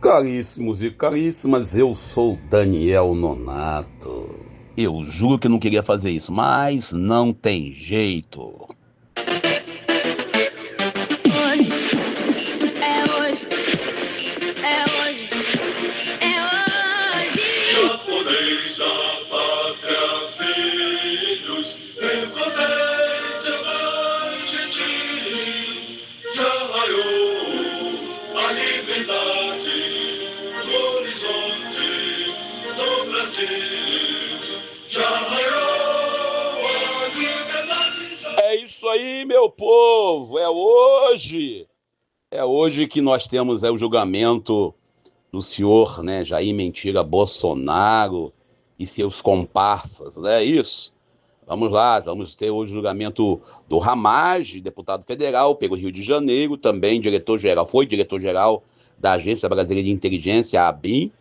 Caríssimos e caríssimas, eu sou Daniel Nonato. Eu juro que não queria fazer isso, mas não tem jeito. Hoje, é hoje, é hoje, é hoje. Japonês da pátria, filhos, imponente mais gentil. Já raiou a liberdade no horizonte do Brasil. Já raiou a liberdade. É isso aí, meu povo, é hoje. É hoje que nós temos o julgamento do senhor, né, Jair Mentira Bolsonaro e seus comparsas, não é isso? Vamos lá, vamos ter hoje o julgamento do Ramage, deputado federal pelo Rio de Janeiro, também diretor-geral, foi diretor-geral da Agência Brasileira de Inteligência, a ABIN.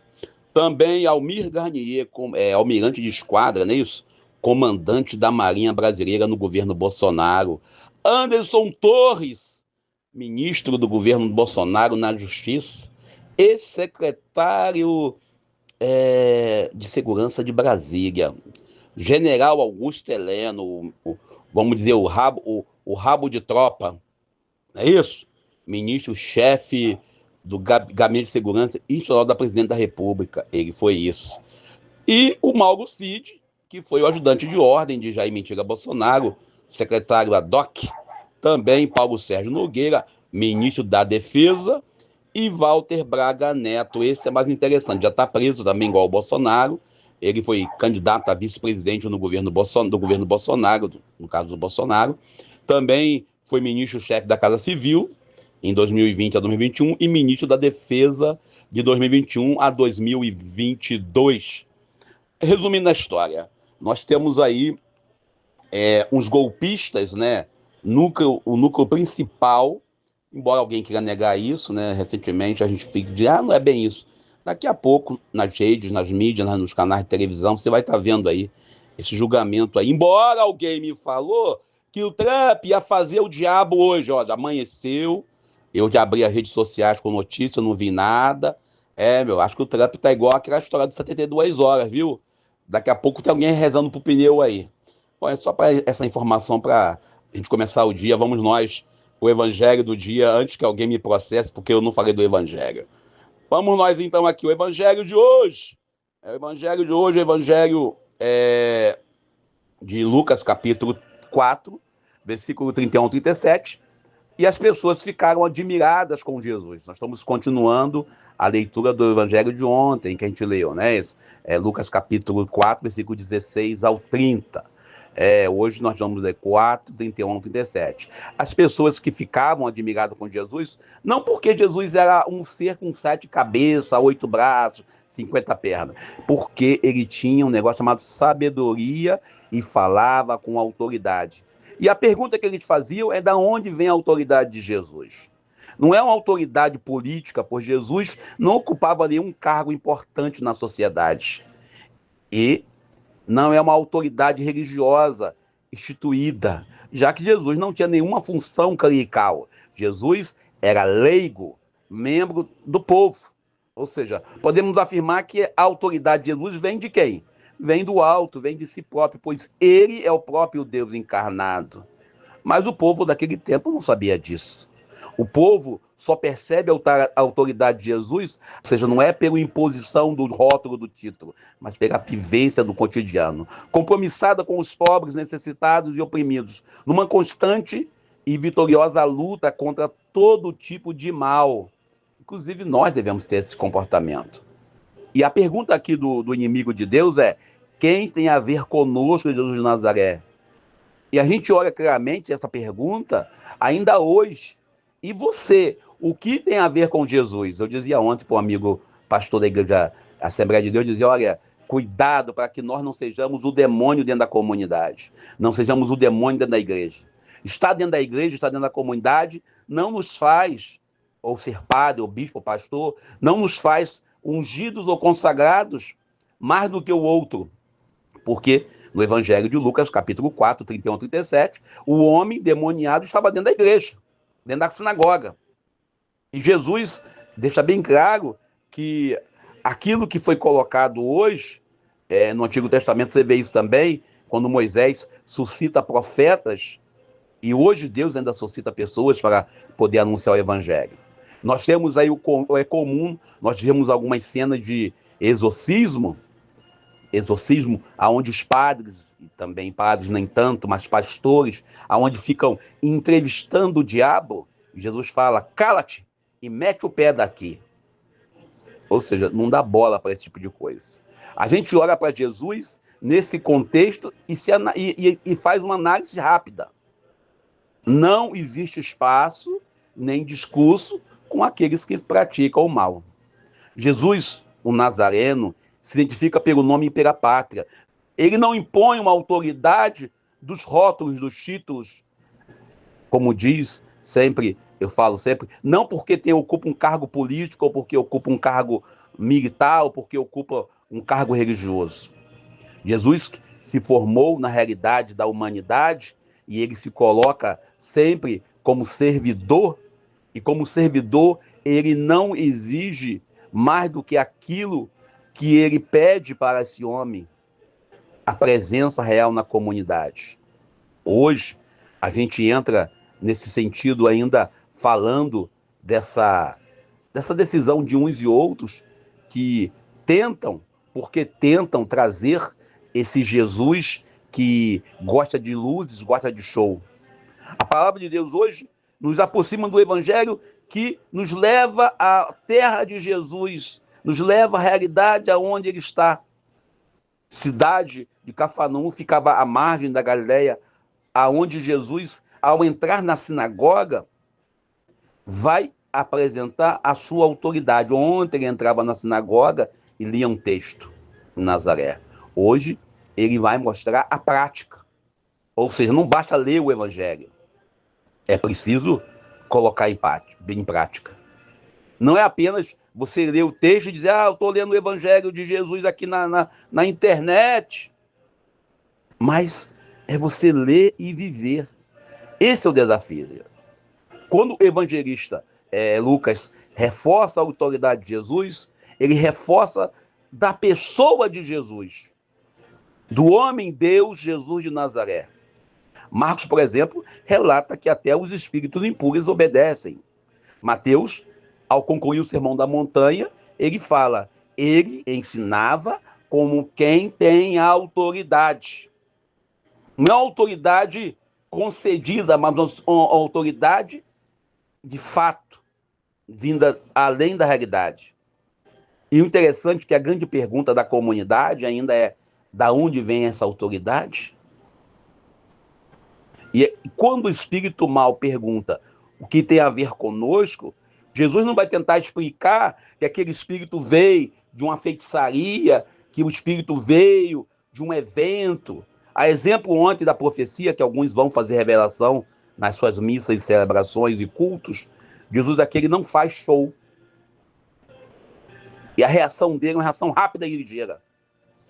Também Almir Garnier, almirante de esquadra, não é isso? Comandante da Marinha Brasileira no governo Bolsonaro. Anderson Torres, ministro do governo Bolsonaro na Justiça. E secretário de Segurança de Brasília. General Augusto Heleno, vamos dizer, o rabo de tropa, não é isso? Ministro-chefe do Gabinete de Segurança Institucional da Presidente da República, ele foi isso. E o Mauro Cid, que foi o ajudante de ordem de Jair Messias Bolsonaro, secretário ad hoc, também Paulo Sérgio Nogueira, ministro da Defesa, e Walter Braga Neto, esse é mais interessante, já está preso também igual o Bolsonaro, ele foi candidato a vice-presidente no governo do governo Bolsonaro, no caso do Bolsonaro, também foi ministro-chefe da Casa Civil, em 2020 a 2021, e ministro da Defesa de 2021 a 2022. Resumindo a história, nós temos aí uns golpistas, né? O núcleo principal, embora alguém queira negar isso, né? Recentemente a gente fica de, não é bem isso. Daqui a pouco, nas redes, nas mídias, nos canais de televisão, você vai estar vendo aí esse julgamento aí. Embora alguém me falou que o Trump ia fazer o diabo hoje, ó, amanheceu, eu já abri as redes sociais com notícia, não vi nada. Acho que o Trump tá igual aquela história de 72 horas, viu? Daqui a pouco tem alguém rezando pro pneu aí. Bom, é só para essa informação para a gente começar o dia. Vamos nós, o evangelho do dia, antes que alguém me processe, porque eu não falei do evangelho. Vamos nós então aqui, o evangelho de hoje. O evangelho de Lucas, capítulo 4, versículo 31 a 37. E as pessoas ficaram admiradas com Jesus. Nós estamos continuando a leitura do evangelho de ontem, que a gente leu, né? Lucas capítulo 4, versículo 16 ao 30. Hoje nós vamos ler 4, 31 a 37. As pessoas que ficavam admiradas com Jesus, não porque Jesus era um ser com 7 cabeças, 8 braços, 50 pernas, porque ele tinha um negócio chamado sabedoria e falava com autoridade. E a pergunta que eles faziam é: da onde vem a autoridade de Jesus? Não é uma autoridade política, pois Jesus não ocupava nenhum cargo importante na sociedade. E não é uma autoridade religiosa instituída, já que Jesus não tinha nenhuma função clerical. Jesus era leigo, membro do povo. Ou seja, podemos afirmar que a autoridade de Jesus vem de quem? Vem do alto, vem de si próprio, pois ele é o próprio Deus encarnado. Mas o povo daquele tempo não sabia disso. O povo só percebe a autoridade de Jesus, ou seja, não é pela imposição do rótulo do título, mas pela vivência do cotidiano, compromissada com os pobres, necessitados e oprimidos, numa constante e vitoriosa luta contra todo tipo de mal. Inclusive, nós devemos ter esse comportamento. E a pergunta aqui do inimigo de Deus é: quem tem a ver conosco, Jesus de Nazaré? E a gente olha claramente essa pergunta ainda hoje. E você, o que tem a ver com Jesus? Eu dizia ontem para um amigo pastor da igreja Assembleia de Deus, dizia: olha, cuidado para que nós não sejamos o demônio dentro da comunidade, não sejamos o demônio dentro da igreja. Estar dentro da igreja, estar dentro da comunidade, não nos faz, ou ser padre, ou bispo, ou pastor, não nos faz ungidos ou consagrados mais do que o outro. Porque no Evangelho de Lucas, capítulo 4, 31 a 37, o homem demoniado estava dentro da igreja, dentro da sinagoga. E Jesus deixa bem claro que aquilo que foi colocado hoje, no Antigo Testamento você vê isso também, quando Moisés suscita profetas, e hoje Deus ainda suscita pessoas para poder anunciar o Evangelho. Nós temos aí é comum, nós tivemos algumas cenas de exorcismo, aonde os padres, e também padres nem tanto, mas pastores, aonde ficam entrevistando o diabo, e Jesus fala, cala-te e mete o pé daqui. Ou seja, não dá bola para esse tipo de coisa. A gente olha para Jesus nesse contexto e faz uma análise rápida. Não existe espaço nem discurso com aqueles que praticam o mal. Jesus, o Nazareno, se identifica pelo nome e pela pátria. Ele não impõe uma autoridade dos rótulos, dos títulos, como diz sempre, eu falo sempre, não porque ocupa um cargo político, ou porque ocupa um cargo militar, ou porque ocupa um cargo religioso. Jesus se formou na realidade da humanidade e ele se coloca sempre como servidor, e como servidor ele não exige mais do que aquilo que ele pede para esse homem, a presença real na comunidade. Hoje, a gente entra nesse sentido ainda falando dessa decisão de uns e outros que tentam trazer esse Jesus que gosta de luzes, gosta de show. A palavra de Deus hoje nos aproxima do Evangelho que nos leva à terra de Jesus, nos leva à realidade aonde ele está. Cidade de Cafarnaum ficava à margem da Galileia, aonde Jesus, ao entrar na sinagoga, vai apresentar a sua autoridade. Ontem ele entrava na sinagoga e lia um texto em Nazaré. Hoje ele vai mostrar a prática. Ou seja, não basta ler o Evangelho. É preciso colocar em prática. Não é apenas você ler o texto e dizer, eu estou lendo o Evangelho de Jesus aqui na internet. Mas é você ler e viver. Esse é o desafio. Quando o evangelista Lucas reforça a autoridade de Jesus, ele reforça da pessoa de Jesus, do homem Deus Jesus de Nazaré. Marcos, por exemplo, relata que até os espíritos impuros obedecem. Mateus, ao concluir o Sermão da Montanha, ele fala, ele ensinava como quem tem autoridade. Não é autoridade concedida, mas uma autoridade de fato, vinda além da realidade. E o interessante é que a grande pergunta da comunidade ainda é, da onde vem essa autoridade? E quando o espírito mal pergunta o que tem a ver conosco, Jesus não vai tentar explicar que aquele espírito veio de uma feitiçaria, que o espírito veio de um evento. A exemplo ontem da profecia, que alguns vão fazer revelação nas suas missas, celebrações e cultos, Jesus daquele não faz show. E a reação dele é uma reação rápida e ligeira.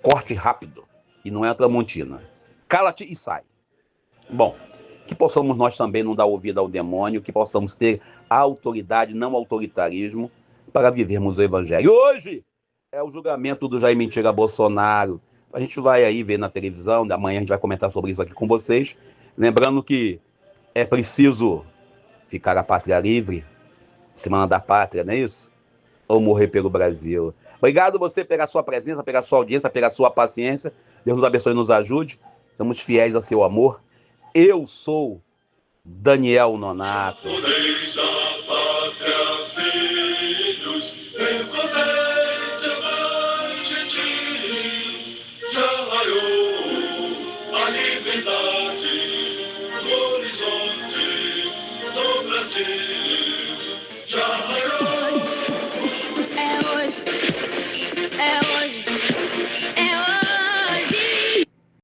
Corte rápido. E não é a Tramontina. Cala-te e sai. Bom, que possamos nós também não dar ouvido ao demônio, que possamos ter autoridade, não autoritarismo, para vivermos o Evangelho. Hoje é o julgamento do Jair Mentira Bolsonaro. A gente vai aí ver na televisão, amanhã a gente vai comentar sobre isso aqui com vocês. Lembrando que é preciso ficar a pátria livre, Semana da Pátria, não é isso? Ou morrer pelo Brasil. Obrigado você pela sua presença, pela sua audiência, pela sua paciência. Deus nos abençoe e nos ajude. Somos fiéis a seu amor. Eu sou Daniel Nonato. Japoneis da pátria, filhos, encontente a mais gentil. Já raiou a liberdade no horizonte do Brasil. Já raiou